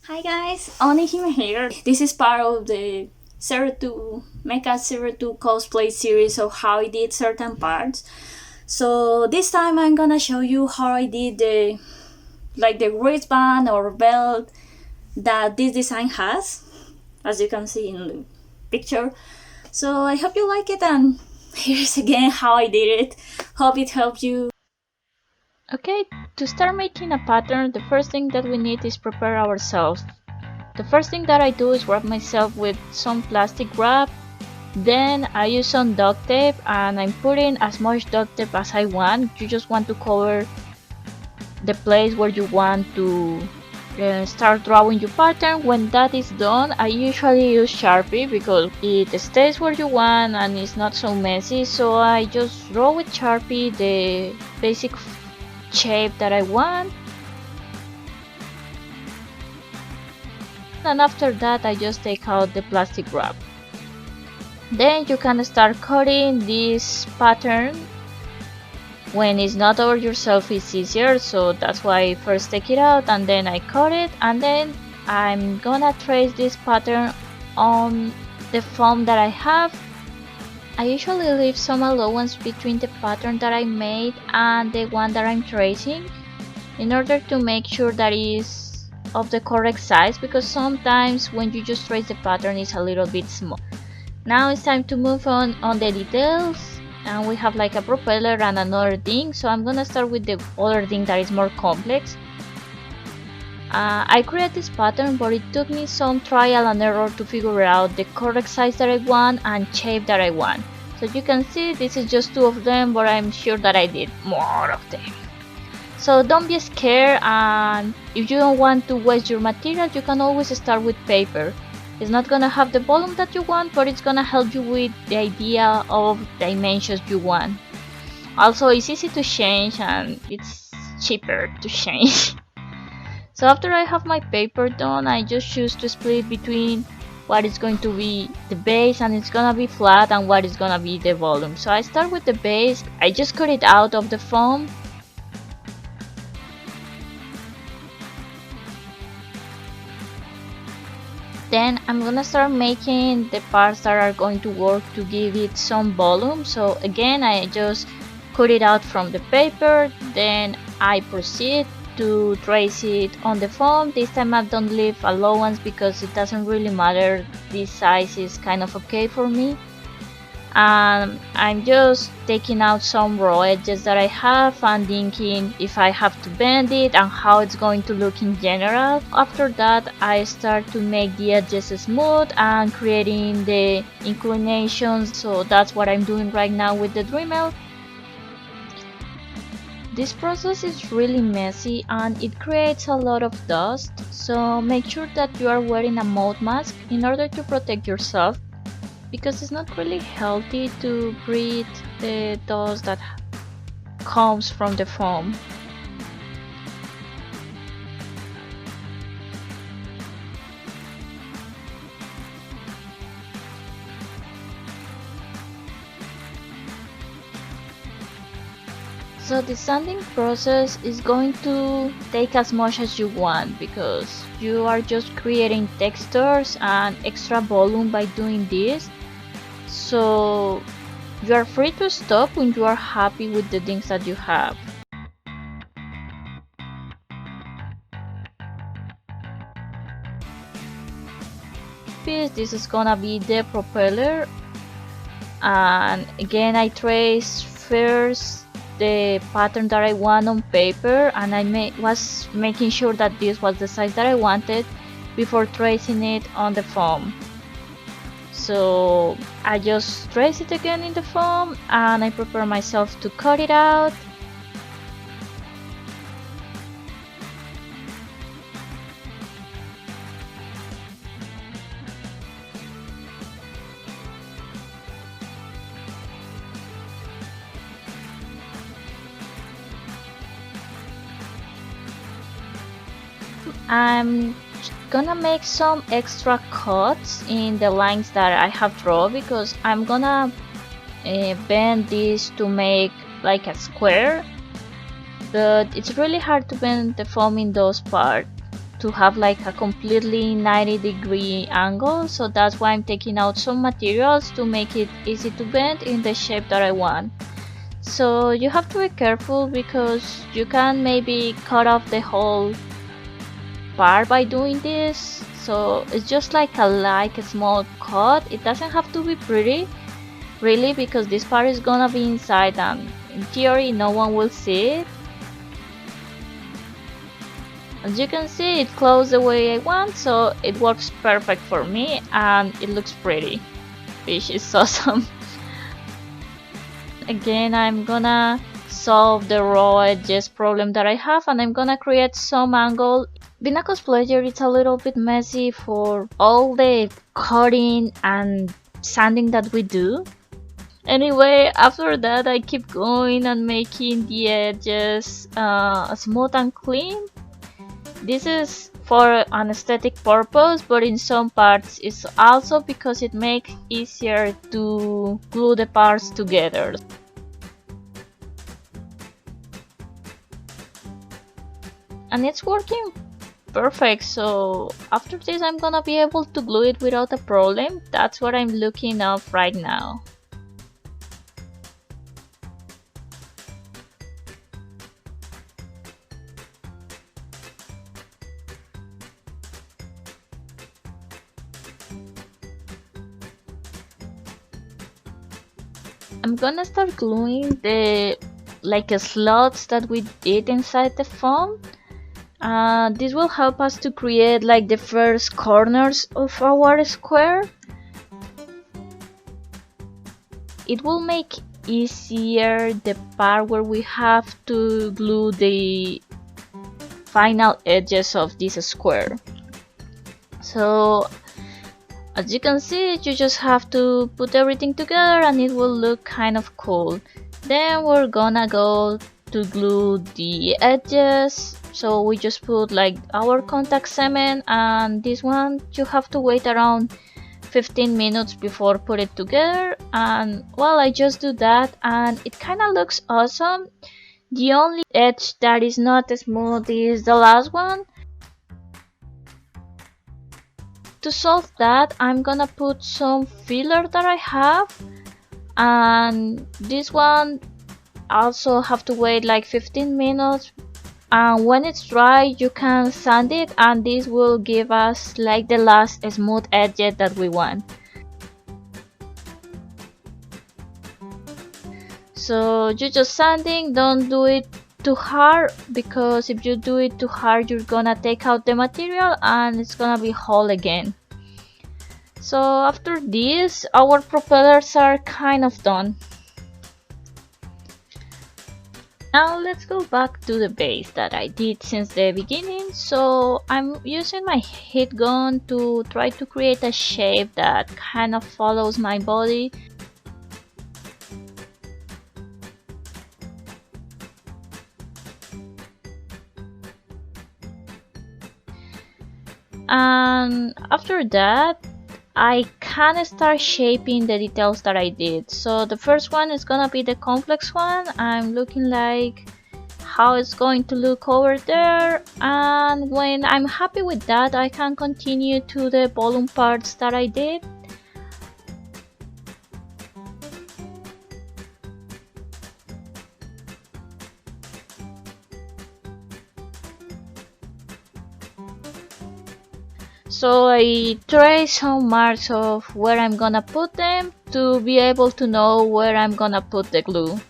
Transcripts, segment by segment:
Hi guys, Oni him here. This is part of the 02 Mecha 02 cosplay series of how I did certain parts. So this time I'm gonna show you how I did the wristband or belt that this design has, as you can see in the picture. So I hope you like it, and here's again how I did it. Hope it helped you. Okay, to start making a pattern, the first thing that we need is prepare ourselves. The first thing that I do is wrap myself with some plastic wrap. Then I use some duct tape and I'm putting as much duct tape as I want. You just want to cover the place where you want to start drawing your pattern. When that is done, I usually use Sharpie because it stays where you want and it's not so messy. So I just draw with Sharpie the basic shape that I want, and after that I just take out the plastic wrap. Then you can start cutting this pattern. When it's not over yourself, it's easier, so that's why I first take it out and then I cut it, and then I'm gonna trace this pattern on the foam that I have. I usually leave some allowance between the pattern that I made and the one that I'm tracing in order to make sure that it is of the correct size, because sometimes when you just trace the pattern it's a little bit small. Now it's time to move on the details, and we have like a propeller and another thing, so I'm gonna start with the other thing that is more complex. I created this pattern, but it took me some trial and error to figure out the correct size that I want and shape that I want. So you can see this is just two of them, but I'm sure that I did more of them. So don't be scared, and if you don't want to waste your material, you can always start with paper. It's not gonna have the volume that you want, but it's gonna help you with the idea of dimensions you want. Also, it's easy to change and it's cheaper to change. So after I have my paper done, I just choose to split between what is going to be the base and it's gonna be flat and what is gonna be the volume. So I start with the base, I just cut it out of the foam. Then I'm gonna start making the parts that are going to work to give it some volume. So again, I just cut it out from the paper, then I proceed to trace it on the foam. This time I don't leave allowance because it doesn't really matter, this size is kind of okay for me. I'm just taking out some raw edges that I have and thinking if I have to bend it and how it's going to look in general. After that I start to make the edges smooth and creating the inclinations, so that's what I'm doing right now with the Dremel. This process is really messy and it creates a lot of dust, so make sure that you are wearing a mouth mask in order to protect yourself, because it's not really healthy to breathe the dust that comes from the foam. So the sanding process is going to take as much as you want, because you are just creating textures and extra volume by doing this. So you are free to stop when you are happy with the things that you have. This is gonna be the propeller, and again I trace first the pattern that I want on paper, and I was making sure that this was the size that I wanted before tracing it on the foam. So I just trace it again in the foam and I prepare myself to cut it out. I'm gonna make some extra cuts in the lines that I have drawn, because I'm gonna bend this to make like a square, but it's really hard to bend the foam in those parts to have like a completely 90-degree angle, so that's why I'm taking out some materials to make it easy to bend in the shape that I want. So you have to be careful because you can maybe cut off the whole part by doing this. So it's just like a small cut. It doesn't have to be pretty really, because this part is gonna be inside and in theory no one will see it. As you can see, it closed the way I want, so it works perfect for me and it looks pretty, which is awesome. Again, I'm gonna solve the raw edges problem that I have, and I'm gonna create some angle. Being a cosplayer, it's a little bit messy for all the cutting and sanding that we do. Anyway, after that I keep going and making the edges smooth and clean. This is for an aesthetic purpose, but in some parts it's also because it makes it easier to glue the parts together. And it's working perfect, so after this I'm gonna be able to glue it without a problem. That's what I'm looking up right now. I'm gonna start gluing the slots that we did inside the foam. This will help us to create like the first corners of our square. It will make easier the part where we have to glue the final edges of this square. So as you can see, you just have to put everything together and it will look kind of cool. Then we're gonna go to glue the edges. So we just put like our contact cement, and this one you have to wait around 15 minutes before put it together. And well, I just do that and it kind of looks awesome. The only edge that is not smooth is the last one. To solve that, I'm gonna put some filler that I have, and this one also have to wait like 15 minutes, and when it's dry you can sand it, and this will give us like the last smooth edges that we want. So you just sanding, don't do it too hard, because if you do it too hard you're gonna take out the material and it's gonna be whole again. So after this, our propellers are kind of done. Now let's go back to the base that I did since the beginning. So I'm using my heat gun to try to create a shape that kind of follows my body. And after that, I can start shaping the details that I did. So the first one is gonna be the complex one. I'm looking like how it's going to look over there, and when I'm happy with that I can continue to the volume parts that I did. So I trace some marks of where I'm gonna put them to be able to know where I'm gonna put the glue.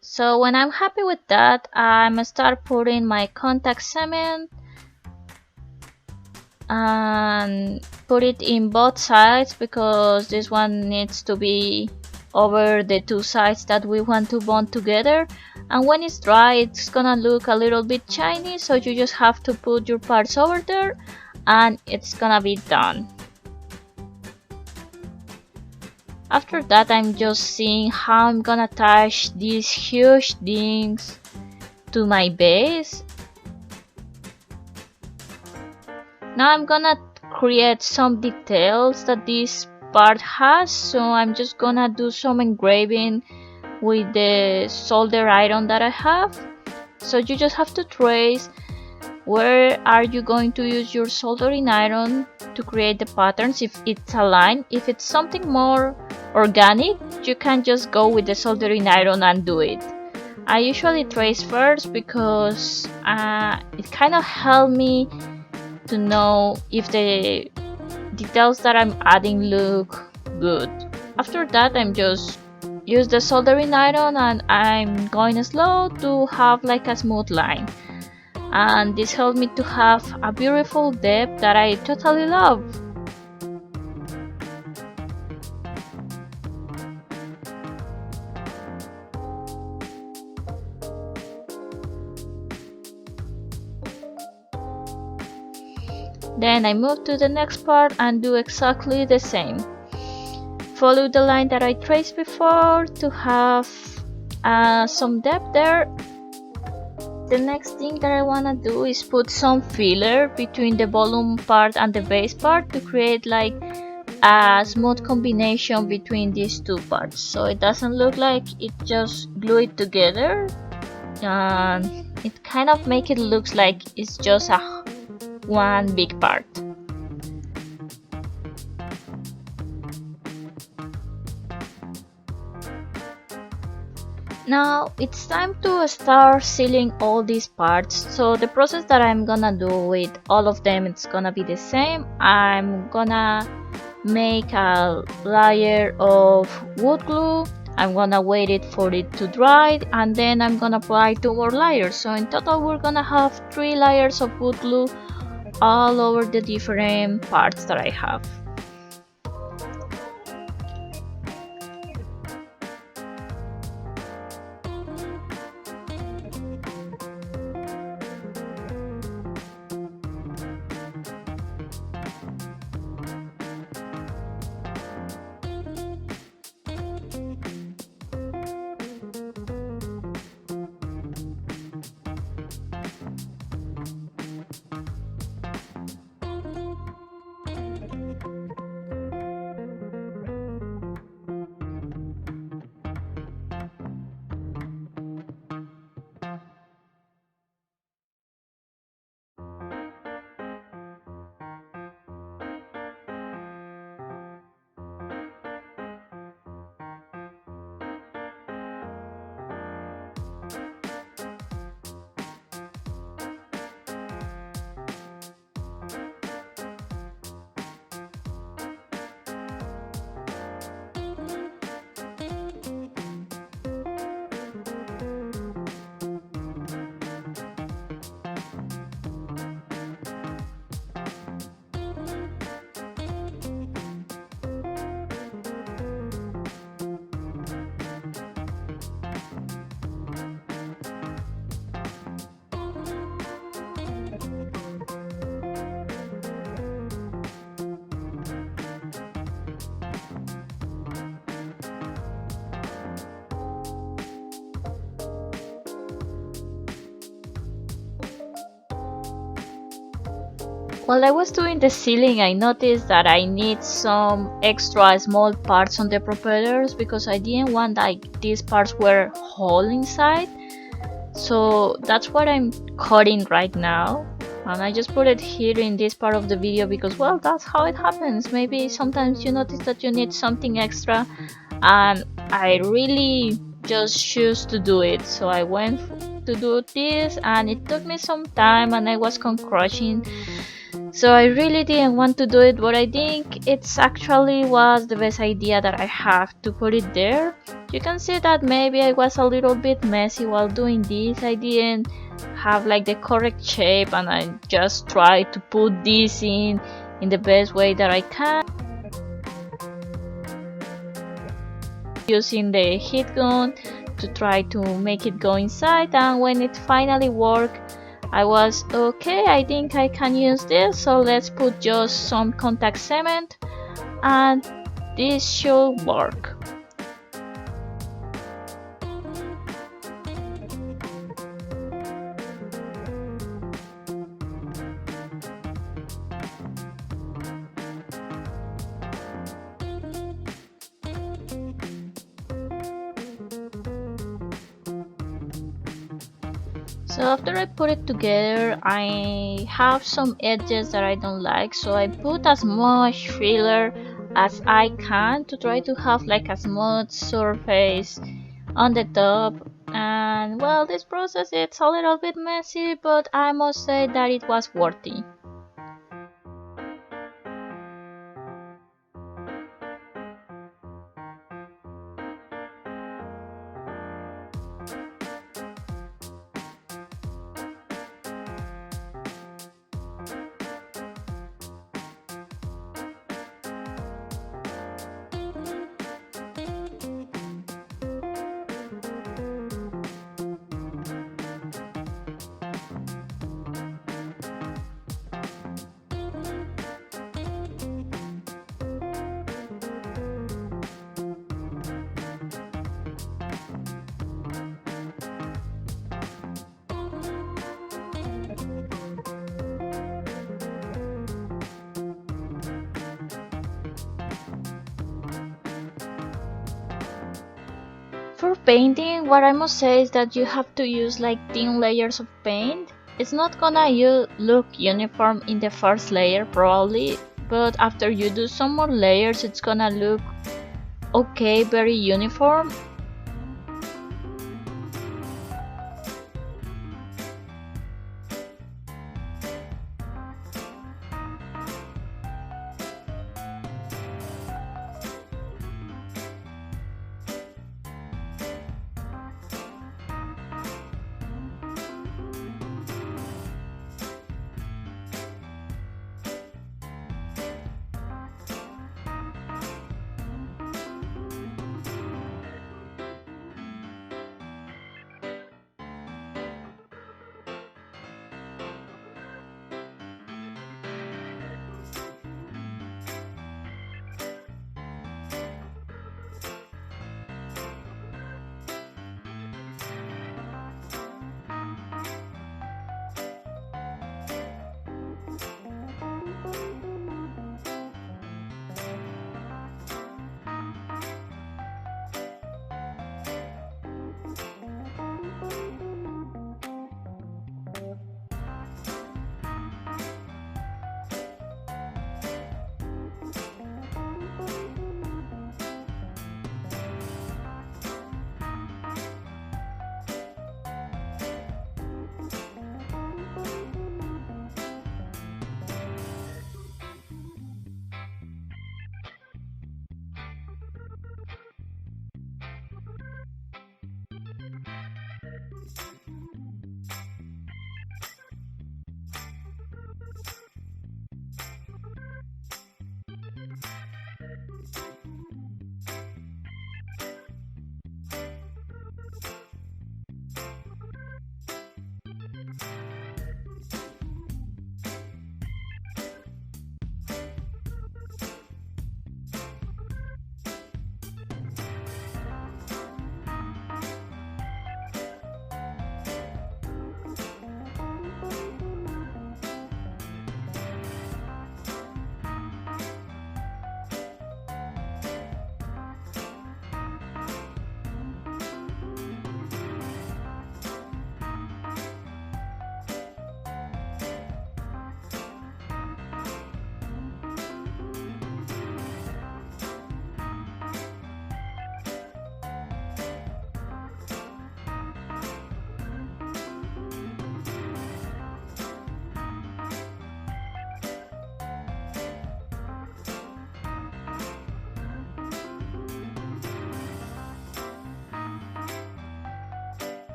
So when I'm happy with that, I'm gonna start putting my contact cement and put it in both sides, because this one needs to be over the two sides that we want to bond together. And when it's dry it's gonna look a little bit shiny, so you just have to put your parts over there and it's gonna be done. After that, I'm just seeing how I'm gonna attach these huge things to my base. Now I'm gonna create some details that this part has, so I'm just gonna do some engraving with the solder iron that I have. So you just have to trace where are you going to use your soldering iron to create the patterns if it's aligned. If it's something more organic, you can just go with the soldering iron and do it. I usually trace first because it kind of helped me to know if the details that I'm adding look good. After that, I'm just use the soldering iron and I'm going slow to have like a smooth line. And this helped me to have a beautiful depth that I totally love. Then I move to the next part and do exactly the same. Follow the line that I traced before to have some depth there. The next thing that I wanna do is put some filler between the volume part and the base part to create like a smooth combination between these two parts, so it doesn't look like it just glued together, and it kind of make it looks like it's just a one big part. Now it's time to start sealing all these parts. So the process that I'm gonna do with all of them, it's gonna be the same. I'm gonna make a layer of wood glue. I'm gonna wait it for it to dry, and then I'm gonna apply 2 more layers. So in total we're gonna have 3 layers of wood glue all over the different parts that I have. While I was doing the sealing, I noticed that I need some extra small parts on the propellers because I didn't want like these parts were whole inside. So that's what I'm cutting right now, and I just put it here in this part of the video because, well, that's how it happens. Maybe sometimes you notice that you need something extra, and I really just choose to do it. So I went to do this, and it took me some time, and I was crushing. So I really didn't want to do it, but I think it's actually was the best idea that I have to put it there. You can see that maybe I was a little bit messy while doing this. I didn't have like the correct shape, and I just tried to put this in the best way that I can, using the heat gun to try to make it go inside. And when it finally worked, I was okay, I think I can use this, so let's put just some contact cement and this should work. So after I put it together, I have some edges that I don't like, so I put as much filler as I can to try to have like a smooth surface on the top. And well, this process it's a little bit messy, but I must say that it was worthy. For painting, what I must say is that you have to use like thin layers of paint. It's not gonna look uniform in the first layer probably, but after you do some more layers it's gonna look okay, very uniform.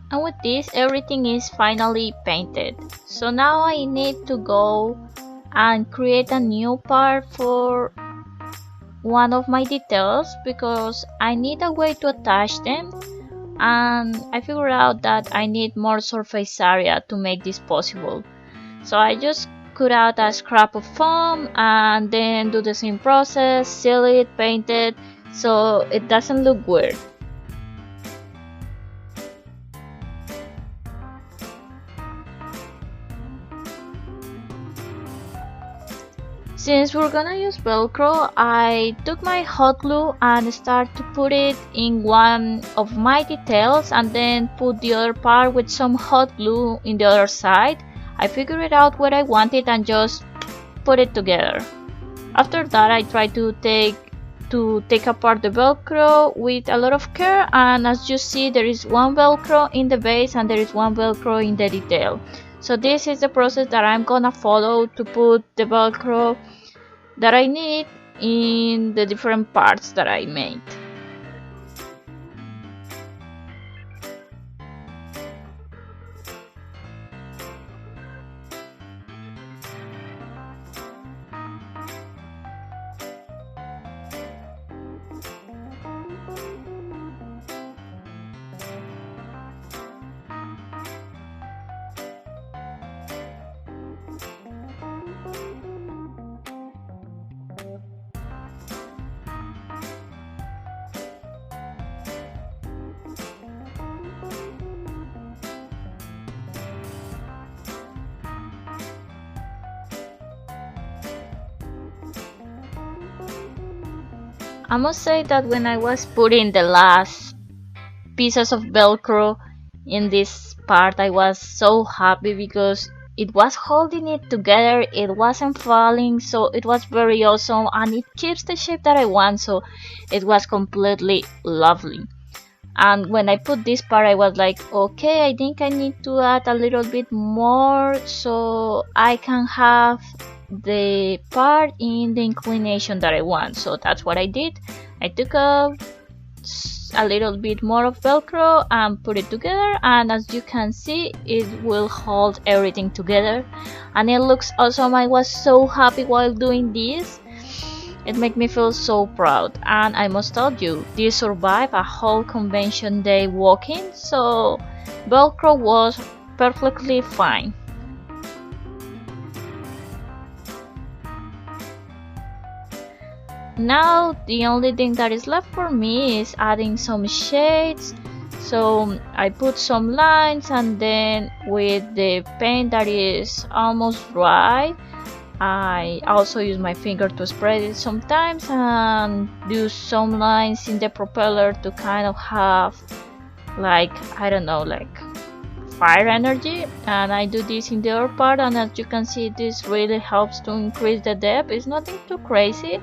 And with this, everything is finally painted. So now I need to go and create a new part for one of my details because I need a way to attach them, and I figured out that I need more surface area to make this possible. So I just cut out a scrap of foam and then do the same process, seal it, paint it, so it doesn't look weird. Since we're gonna use Velcro, I took my hot glue and started to put it in one of my details and then put the other part with some hot glue in the other side. I figured out what I wanted and just put it together. After that, I tried to take apart the Velcro with a lot of care, and as you see, there is one Velcro in the base and there is one Velcro in the detail. So this is the process that I'm gonna follow to put the Velcro that I need in the different parts that I made. I must say that when I was putting the last pieces of Velcro in this part, I was so happy because it was holding it together, it wasn't falling, so it was very awesome and it keeps the shape that I want, so it was completely lovely. And when I put this part, I was like, okay, I think I need to add a little bit more so I can have the part in the inclination that I want. So that's what I did. I took a little bit more of Velcro and put it together, and as you can see, it will hold everything together and it looks awesome. I was so happy while doing this. It made me feel so proud, and I must tell you, this survived a whole convention day walking, so Velcro was perfectly fine. Now the only thing that is left for me is adding some shades. So I put some lines, and then with the paint that is almost dry, I also use my finger to spread it sometimes and do some lines in the propeller to kind of have like, I don't know, like fire energy. And I do this in the other part, and as you can see, this really helps to increase the depth. It's nothing too crazy,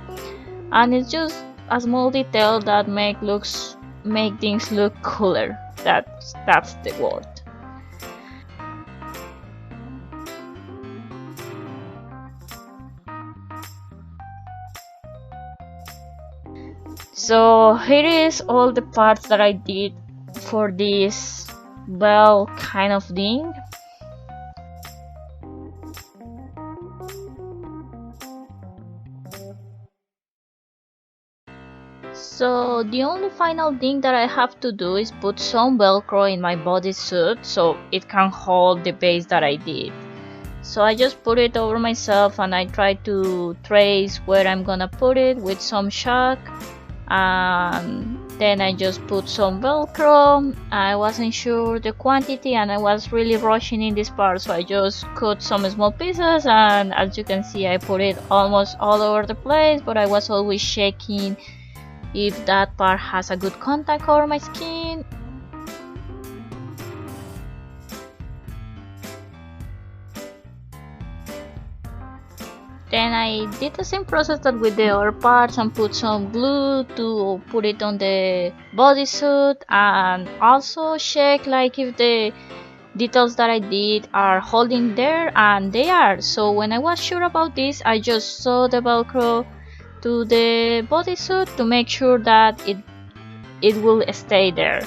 and it's just a small detail that make things look cooler. That's the word. So here is all the parts that I did for this bell kind of thing. So the only final thing that I have to do is put some Velcro in my bodysuit so it can hold the base that I did. So I just put it over myself and I try to trace where I'm gonna put it with some chalk, and then I just put some Velcro. I wasn't sure the quantity and I was really rushing in this part, so I just cut some small pieces, and as you can see, I put it almost all over the place, but I was always checking if that part has a good contact over my skin. Then I did the same process that with the other parts and put some glue to put it on the bodysuit, and also check like if the details that I did are holding there, and they are. So when I was sure about this, I just sew the Velcro to the bodysuit to make sure that it will stay there.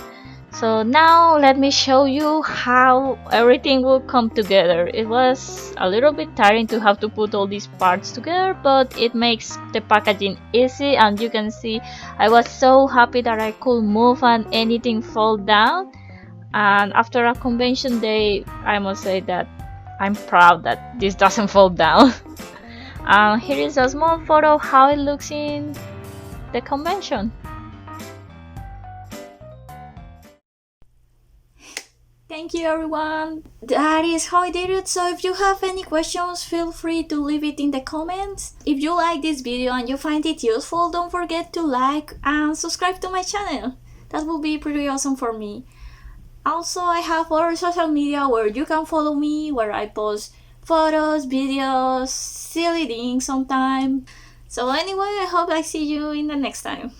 So now let me show you how everything will come together. It was a little bit tiring to have to put all these parts together, but it makes the packaging easy, and you can see I was so happy that I could move and anything fall down. And after a convention day, I must say that I'm proud that this doesn't fall down. Here is a small photo of how it looks in the convention. Thank thank you everyone. That is how I did it. So if you have any questions, feel free to leave it in the comments. If you like this video and you find it useful, don't forget to like and subscribe to my channel. That would be pretty awesome for me. Also, I have other social media where you can follow me, where I post photos, videos, silly things sometimes. So anyway, I hope I see you in the next time.